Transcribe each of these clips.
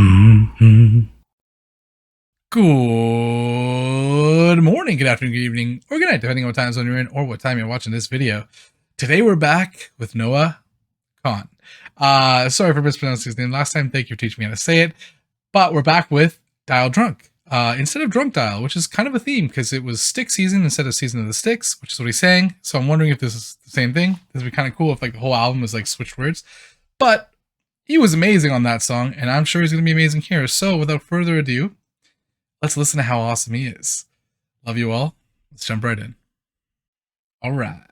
Mhm. Good morning, good afternoon, good evening, or good night, depending on what time zone you're in or what time you're watching this video. Today we're back with Noah Kahan. Sorry for mispronouncing his name last time. Thank you for teaching me how to say it. But we're back with Dial Drunk. Instead of Drunk Dial, which is kind of a theme because it was Stick Season instead of Season of the Sticks, which is what he's saying. So I'm wondering if this is the same thing. This would be kind of cool if like the whole album was like switched words. But he was amazing on that song, and I'm sure he's going to be amazing here. So without further ado, let's listen to how awesome he is. Love you all. Let's jump right in. All right.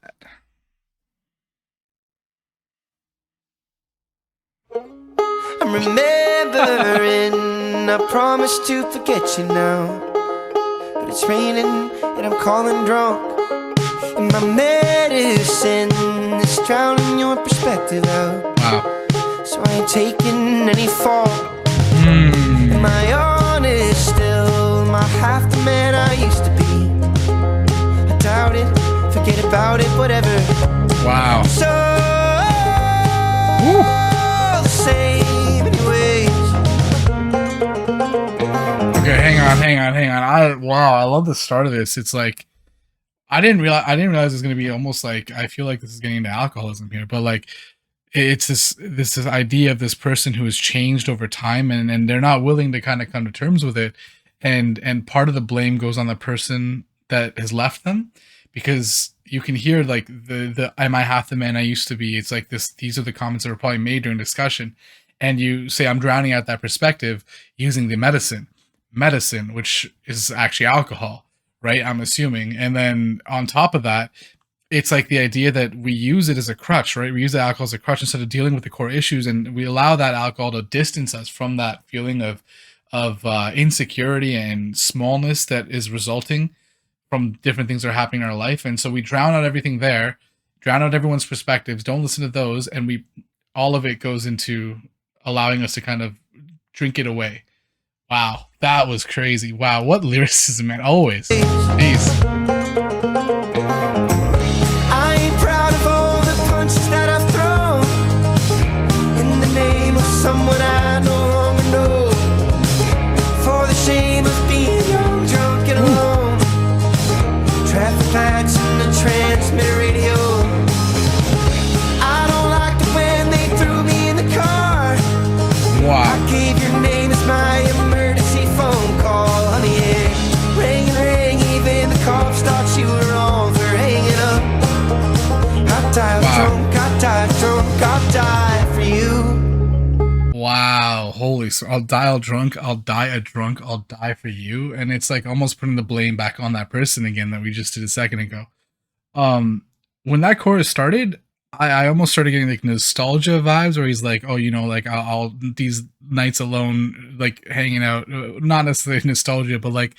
I'm remembering, I promised to forget you now, but it's raining and I'm calling drunk, and my medicine is drowning your perspective out. Wow. So I ain't taking any fault. Am I honest still? Am I half the man I used to be? I doubt it, forget about it, whatever. Wow. So the same anyways. Okay, hang on. I love the start of this. It's like I didn't realize it's gonna be almost like I feel like this is getting into alcoholism here, but like it's this idea of this person who has changed over time and they're not willing to kind of come to terms with it, and part of the blame goes on the person that has left them, because you can hear like the am I half the man I used to be. It's like these are the comments that were probably made during discussion, and you say I'm drowning out that perspective using the medicine, which is actually alcohol, right? I'm assuming. And then on top of that, it's like the idea that we use it as a crutch, right? We use the alcohol as a crutch instead of dealing with the core issues, and we allow that alcohol to distance us from that feeling of insecurity and smallness that is resulting from different things that are happening in our life. And so we drown out everything there, drown out everyone's perspectives, don't listen to those, and all of it goes into allowing us to kind of drink it away. Wow, that was crazy. Wow, what lyricism, man. Always. Peace. I ain't proud of all the punches that I've thrown in the name of someone I no longer know, for the shame of being young, drunk and alone. Traffic lights and the transmitter radio. I don't like it when they threw me in the car. Wow. I gave your name as my emergency phone call, honey. Yeah. Ring and ring, even the cops thought you were wrong for hanging up. I died drunk, I died drunk, I'll die for you. Wow, holy, so I'll dial drunk, I'll die a drunk, I'll die for you. And it's like almost putting the blame back on that person again that we just did a second ago. When that chorus started, I almost started getting like nostalgia vibes where he's like, oh, you know, like I'll these nights alone, like hanging out, not necessarily nostalgia, but like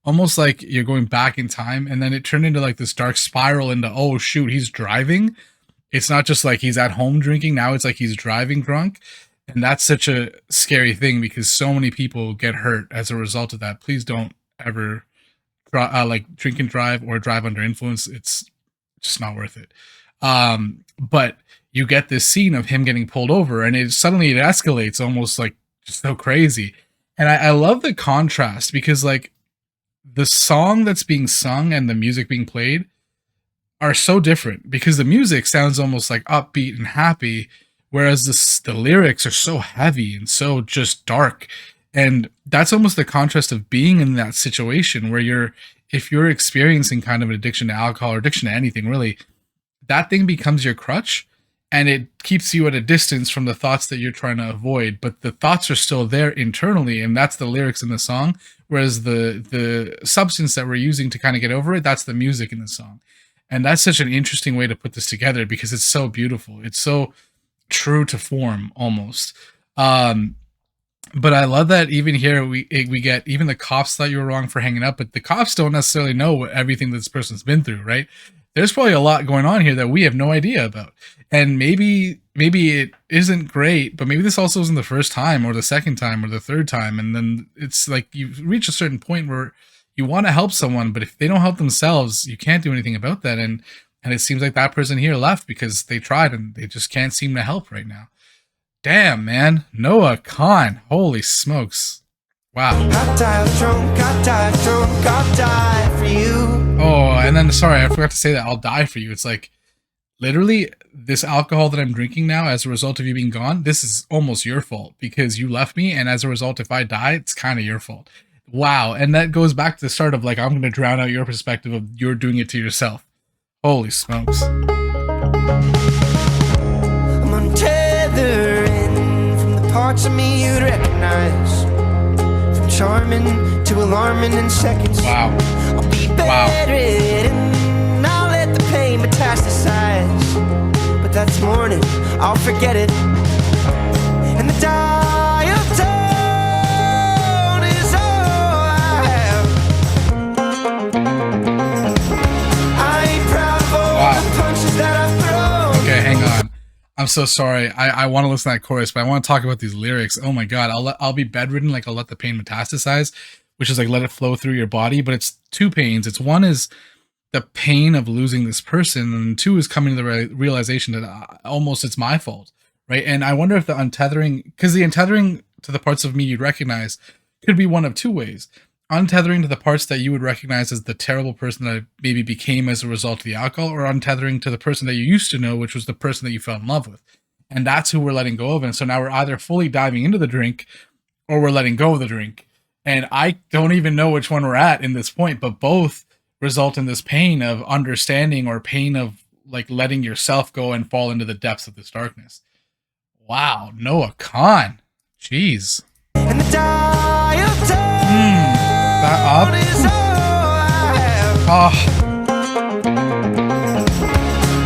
almost like you're going back in time. And then it turned into like this dark spiral into, oh shoot, he's driving. It's not just like he's at home drinking. Now it's like he's driving drunk. And that's such a scary thing because so many people get hurt as a result of that. Please don't ever like drink and drive or drive under influence. It's just not worth it. But you get this scene of him getting pulled over, and it escalates almost like just so crazy. And I love the contrast because like the song that's being sung and the music being played are so different, because the music sounds almost like upbeat and happy, whereas the lyrics are so heavy and so just dark. And that's almost the contrast of being in that situation where if you're experiencing kind of an addiction to alcohol or addiction to anything really, that thing becomes your crutch, and it keeps you at a distance from the thoughts that you're trying to avoid, but the thoughts are still there internally, and that's the lyrics in the song. Whereas the substance that we're using to kind of get over it, that's the music in the song. And that's such an interesting way to put this together because it's so beautiful. It's so true to form almost. But I love that even here we get even the cops thought you were wrong for hanging up, but the cops don't necessarily know everything that this person's been through, right? There's probably a lot going on here that we have no idea about. And maybe it isn't great, but maybe this also isn't the first time or the second time or the third time. And then it's like you reach a certain point where you want to help someone, but if they don't help themselves, you can't do anything about that. And it seems like that person here left because they tried and they just can't seem to help right now. Damn, man. Noah Khan. Holy smokes. Wow. I die drunk, I die drunk, I'll die for you. Oh, and then sorry, I forgot to say that I'll die for you. It's like literally this alcohol that I'm drinking now as a result of you being gone, this is almost your fault because you left me, and as a result, if I die, it's kind of your fault. Wow. And that goes back to the start of like I'm gonna drown out your perspective of you're doing it to yourself. Holy smokes. I'm untethering from the parts of me you'd recognize. From charming to alarming in seconds. Wow. I'll be bedridden, I'll let the pain metastasize. But that's morning, I'll forget it. And the dial tone is all I have. I ain't proud of all the punches that I've thrown. Okay, hang on. I'm so sorry. I want to listen to that chorus, but I want to talk about these lyrics. Oh my god, I'll be bedridden, like I'll let the pain metastasize, which is like let it flow through your body. But it's two pains. It's one is the pain of losing this person, and two is coming to the realization that almost it's my fault, right? And I wonder if the untethering, because the untethering to the parts of me you'd recognize could be one of two ways. Untethering to the parts that you would recognize as the terrible person that I maybe became as a result of the alcohol, or untethering to the person that you used to know, which was the person that you fell in love with. And that's who we're letting go of. And so now we're either fully diving into the drink or we're letting go of the drink. And I don't even know which one we're at in this point, but both result in this pain of understanding or pain of like letting yourself go and fall into the depths of this darkness. Wow, Noah Khan. Jeez. And the dial That up. is all I have. Oh,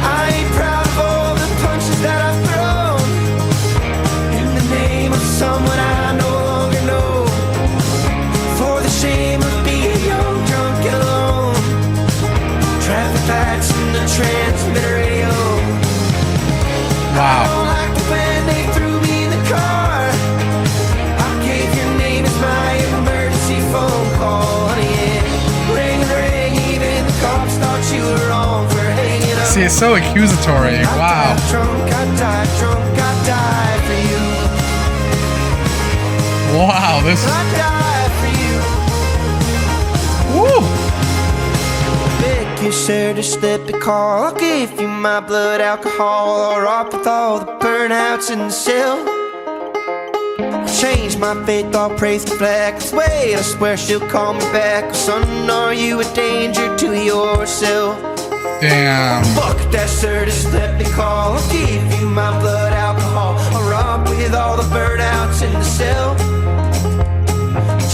I ain't proud of all the punches that I've thrown in the name of someone I no longer know. For the shame of being young, drunk, and alone. Traffic lights in the transmitter radio. I wow. don't like it when they threw me in the car. I gave your name as my emergency phone call. Honey, yeah. Ring, ring, even the cops thought you were wrong for hanging up. See, it's so accusatory. Wow. I died drunk, I died for you. Wow, this. I died for you. Woo! Beg you, sir, to slip the call. I'll give you my blood alcohol, or up with all the burnouts in the cell. Change my faith, I'll praise the flag. Wait, I swear she'll call me back. Son, are you a danger to yourself? Damn. Fuck that, sir, just let me call. I'll give you my blood alcohol, or rock with all the burnouts in the cell.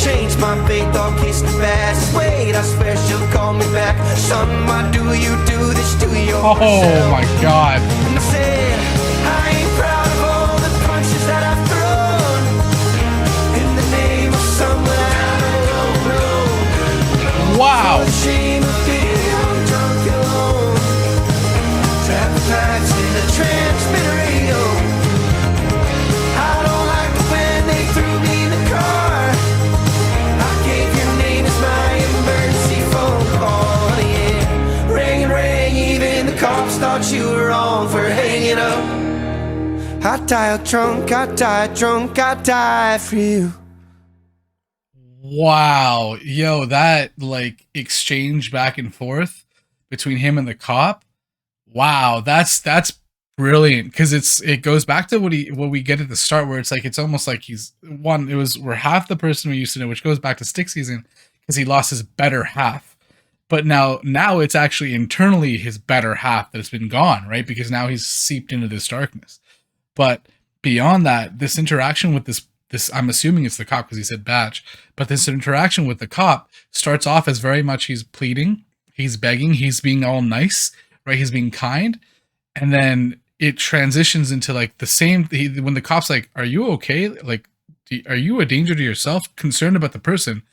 Change my faith, I'll kiss the fast. Wait, I swear she'll call me back. Son, why do you do this to yourself? Oh my god. And I said, I ain't proud of all the punches that I've thrown in the name of someone I don't know. Wow. The shame of being young, drunk, and alone. Traffic lights in the transmitter radio. I don't like it when they threw me in the car. I gave your name as my emergency phone call. Yeah, ring and ring, even the cops thought you were wrong for hanging up. I died drunk, I died drunk, I died for you. Wow. Yo, that like exchange back and forth between him and the cop. Wow, that's brilliant, because it goes back to what we get at the start, where it's like it's almost like we're half the person we used to know, which goes back to Stick Season, because he lost his better half. But now it's actually internally his better half that's been gone, right? Because now he's seeped into this darkness. But beyond that, this interaction with this I'm assuming it's the cop because he said batch, but this interaction with the cop starts off as very much he's pleading, he's begging, he's being all nice, right? He's being kind. And then it transitions into like the same, when the cop's like, are you okay? Like, are you a danger to yourself? Concerned about the person.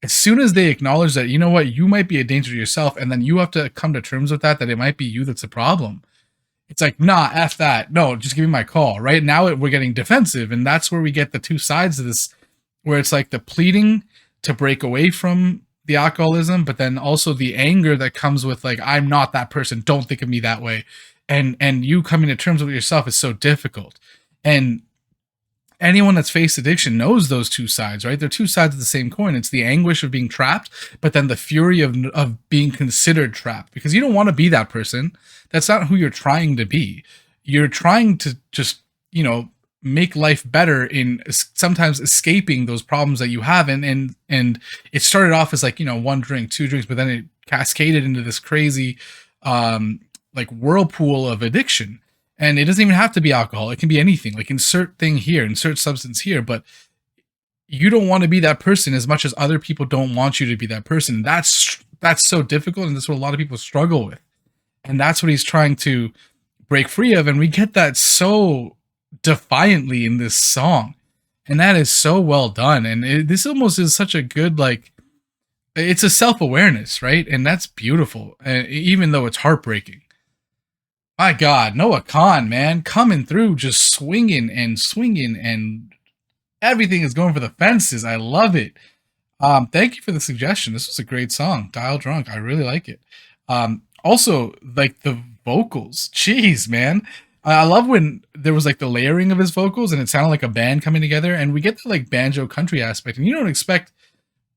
As soon as they acknowledge that, you know what, you might be a danger to yourself, and then you have to come to terms with that it might be you that's the problem. It's like, nah, F that. No, just give me my call. Right now we're getting defensive, and that's where we get the two sides of this, where it's like the pleading to break away from the alcoholism, but then also the anger that comes with like, I'm not that person. Don't think of me that way. And you coming to terms with yourself is so difficult. And anyone that's faced addiction knows those two sides, right? They're two sides of the same coin. It's the anguish of being trapped, but then the fury of being considered trapped, because you don't want to be that person. That's not who you're trying to be. You're trying to just, make life better in sometimes escaping those problems that you have. And it started off as like, one drink, two drinks, but then it cascaded into this crazy, like whirlpool of addiction. And it doesn't even have to be alcohol. It can be anything. Like insert thing here, insert substance here, but you don't want to be that person as much as other people don't want you to be that person. That's so difficult, and that's what a lot of people struggle with. And that's what he's trying to break free of, and we get that so defiantly in this song. And that is so well done. And this almost is such a good, like, it's a self-awareness, right? And that's beautiful, even though it's heartbreaking. My God, Noah Kahan, man, coming through, just swinging and swinging, and everything is going for the fences. I love it. Thank you for the suggestion. This was a great song, Dial Drunk. I really like it. Also, like the vocals. Jeez, man. I love when there was like the layering of his vocals and it sounded like a band coming together, and we get the like banjo country aspect, and you don't expect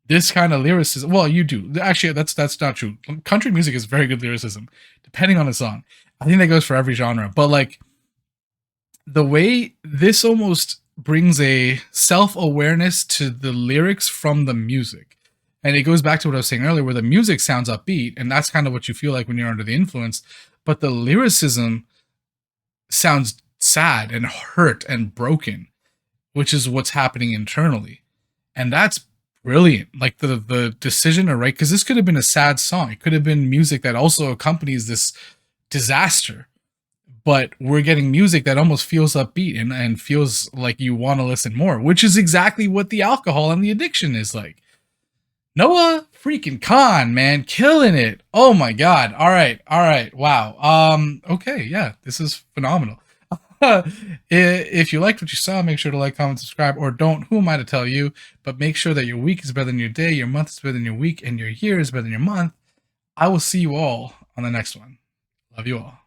this kind of lyricism. Well, you do. Actually, that's not true. Country music is very good lyricism, depending on the song. I think that goes for every genre. But like the way this almost brings a self-awareness to the lyrics from the music. And it goes back to what I was saying earlier, where the music sounds upbeat, and that's kind of what you feel like when you're under the influence. But the lyricism sounds sad and hurt and broken, which is what's happening internally. And that's brilliant. Like the decision to write, because this could have been a sad song. It could have been music that also accompanies this disaster. But we're getting music that almost feels upbeat and feels like you want to listen more, which is exactly what the alcohol and the addiction is like. Noah freaking Kahan, man, killing it. Oh my God. All right. Wow. Okay, yeah, this is phenomenal. If you liked what you saw, make sure to like, comment, subscribe, or don't. Who am I to tell you? But make sure that your week is better than your day, your month is better than your week, and your year is better than your month. I will see you all on the next one. Love you all.